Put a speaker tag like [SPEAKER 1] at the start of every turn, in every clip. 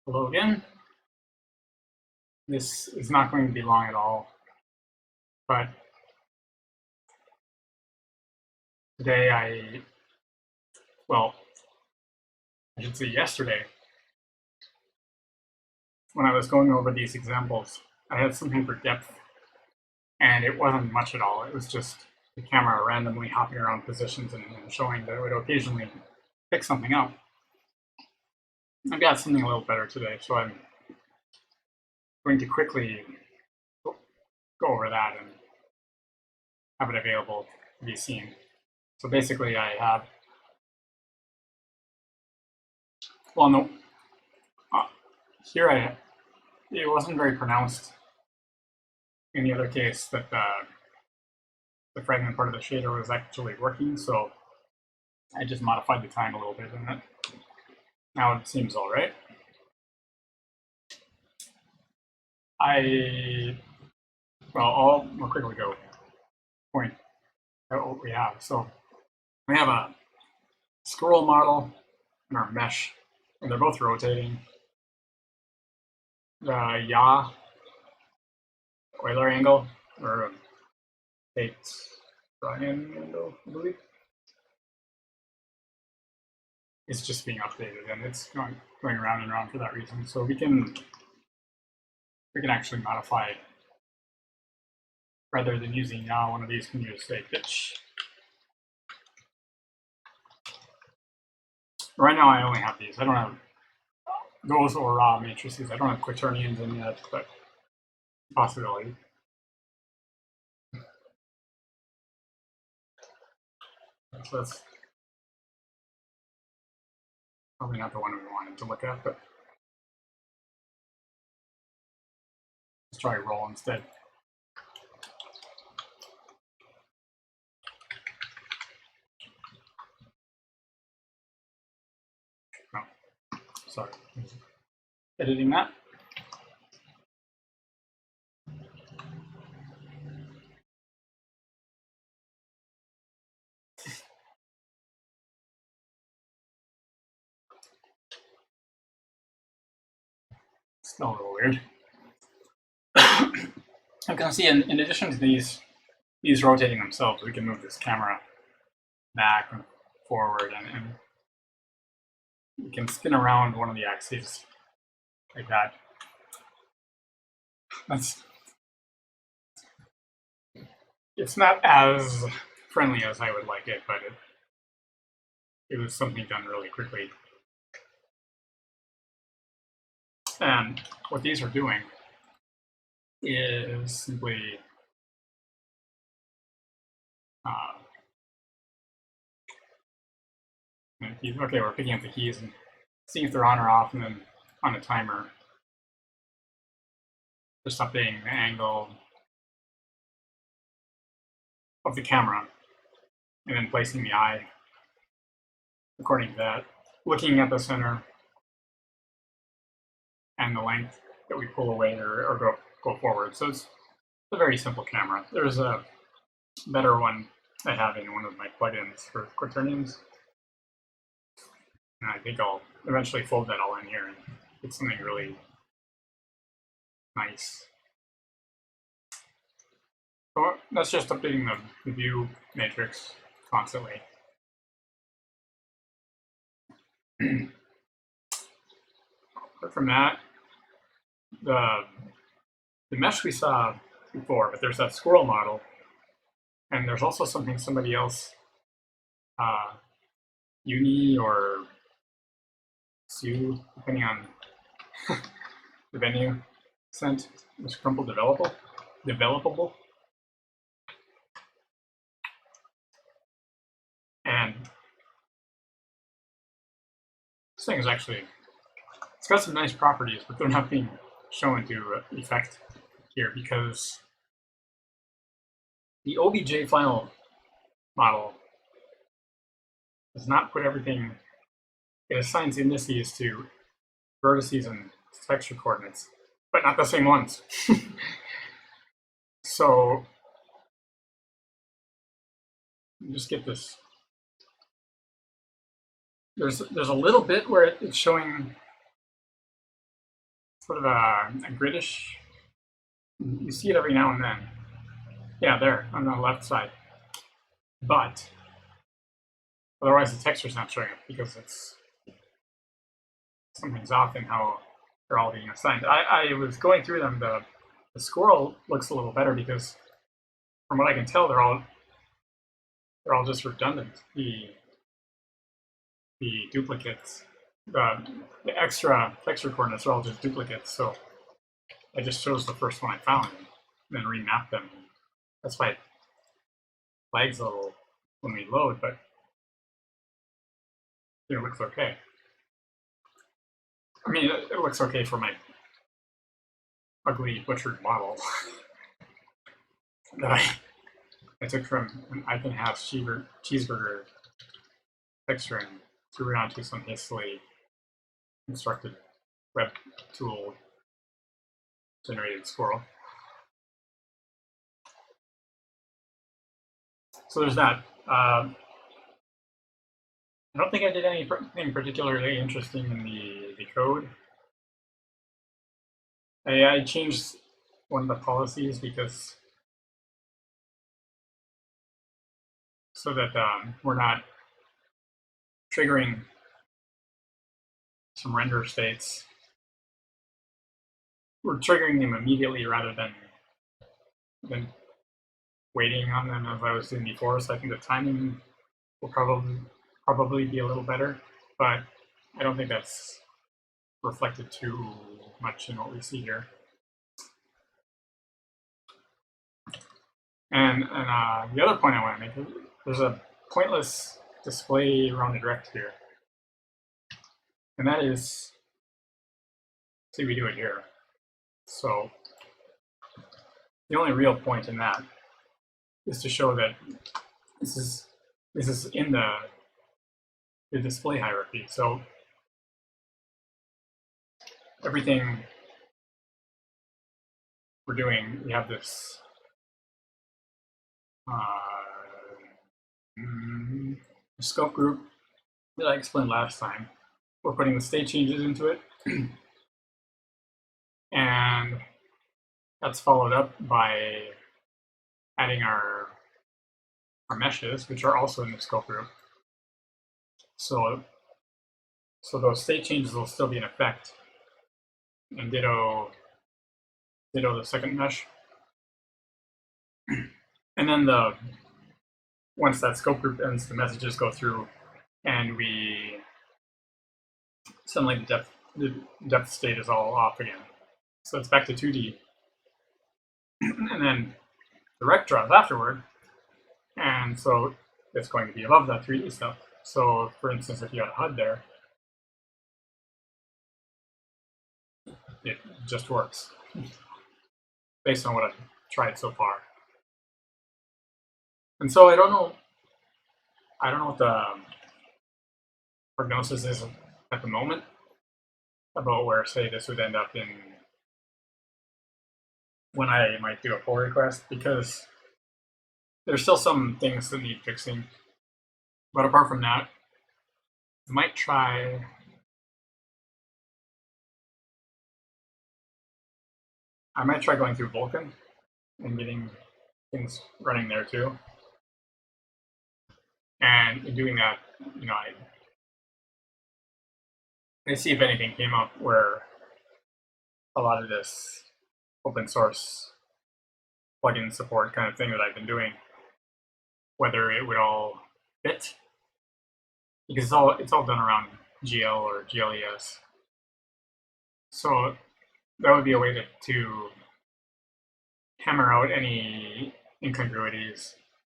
[SPEAKER 1] Hello again. This is not going to be long at all, but today well, I should say yesterday, when I was going over these examples, I had something for depth, and it wasn't much at all. It was just the camera randomly hopping around positions and showing that it would occasionally pick something up. I've got something a little better today, so I'm going to quickly go over that and have it available to be seen. So basically, I have, well, no, here it wasn't very pronounced in the other case that the fragment part of the shader was actually working, so I just modified the time a little bit, and now it seems all right. I'll more quickly go point out what we have. So we have a scroll model and our mesh, and they're both rotating. The yaw Euler angle, or Tate Bryan angle, I believe, is just being updated, and it's going around and around for that reason. So we can actually modify, rather than using yaw, one of these can use, say, pitch. Right now I only have these. I don't have those or raw matrices. I don't have quaternions in yet, but possibility. So that's probably not the one we wanted to look at, but let's try roll instead. No, sorry. Editing that. Still a little weird. I'm going to see, in addition to these rotating themselves, we can move this camera back and forward, and we can spin around one of the axes like that. It's not as friendly as I would like it, but it was something done really quickly. And what these are doing is simply okay, we're picking up the keys and seeing if they're on or off, and then on a timer, just updating the angle of the camera, and then placing the eye according to that, looking at the center and the length that we pull away or go forward. So it's a very simple camera. There's a better one I have in one of my plugins for quaternions, and I think I'll eventually fold that all in here and get something really nice. So that's just updating the view matrix constantly. Apart from that, the mesh we saw before, but there's that squirrel model, and there's also something somebody else, Uni or Sue, depending on the venue, sent, was Crumple developable. And this thing is actually, it's got some nice properties, but they're not being shown to effect here because the OBJ file model does not put everything, it assigns indices to vertices and texture coordinates, but not the same ones. So just get this. There's a little bit where it's showing sort of a gridish. You see it every now and then. Yeah, there on the left side. But otherwise, the texture's not showing up because it's something's off in how they're all being assigned. I was going through them. The squirrel looks a little better because, from what I can tell, they're all just redundant. The duplicates, the extra texture coordinates are all just duplicates. So I just chose the first one I found and then remapped them. That's why it lags a little when we load, but it looks okay. I mean, it looks okay for my ugly butchered model that I took from an Eichenhaus cheeseburger texture and threw it onto some hastily constructed web tool generated squirrel. So there's that. I don't think I did anything particularly interesting in the code. I changed one of the policies because so that we're not triggering some render states. We're triggering them immediately rather than waiting on them as I was doing before. So I think the timing will probably be a little better, but I don't think that's reflected too much in what we see here. And the other point I want to make is there's a pointless display around the direct here. And that is, see, we do it here. So the only real point in that is to show that this is in the display hierarchy. So everything we're doing, we have this scope group that I explained last time. We're putting the state changes into it. And that's followed up by adding our meshes, which are also in the scope group. So those state changes will still be in effect. And ditto the second mesh. And then once that scope group ends, the messages go through and we suddenly the depth state is all off again. So it's back to 2D. And then the rect draws afterward. And so it's going to be above that 3D stuff. So for instance, if you had a HUD there, it just works based on what I've tried so far. And so I don't know what the prognosis is at the moment about where, say, this would end up in when I might do a pull request, because there's still some things that need fixing. But apart from that, I might try going through Vulkan and getting things running there too. And in doing that, I see if anything came up where a lot of this open source plugin support kind of thing that I've been doing, whether it would all fit, because it's all done around GL or GLES. So that would be a way to hammer out any incongruities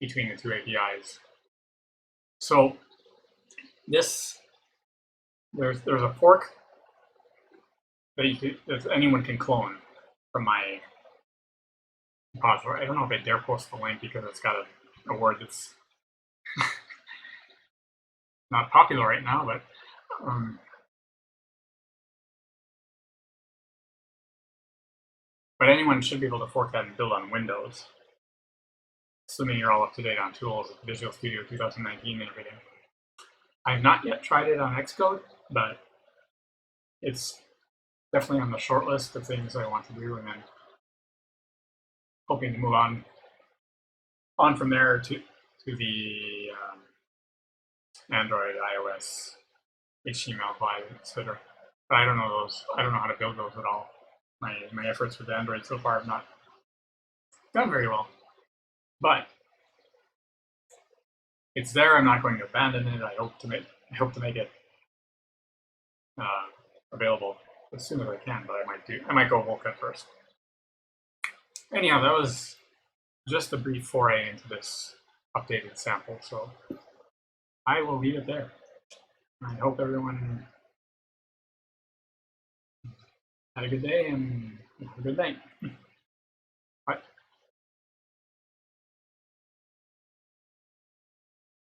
[SPEAKER 1] between the two APIs. So there's a fork that anyone can clone from my repository. I don't know if I dare post the link because it's got a word that's not popular right now, but anyone should be able to fork that and build on Windows, assuming you're all up to date on tools, Visual Studio 2019 and everything. I have not yet tried it on Xcode, but it's definitely on the short list of things I want to do, and then hoping to move on from there to the Android, iOS, HTML5, etc. But I don't know those. I don't know how to build those at all. My efforts with Android so far have not done very well. But it's there. I'm not going to abandon it. I hope to make it available as soon as I can. But I might go Volca first. Anyhow, that was just a brief foray into this updated sample. So I will leave it there. I hope everyone had a good day and have a good night.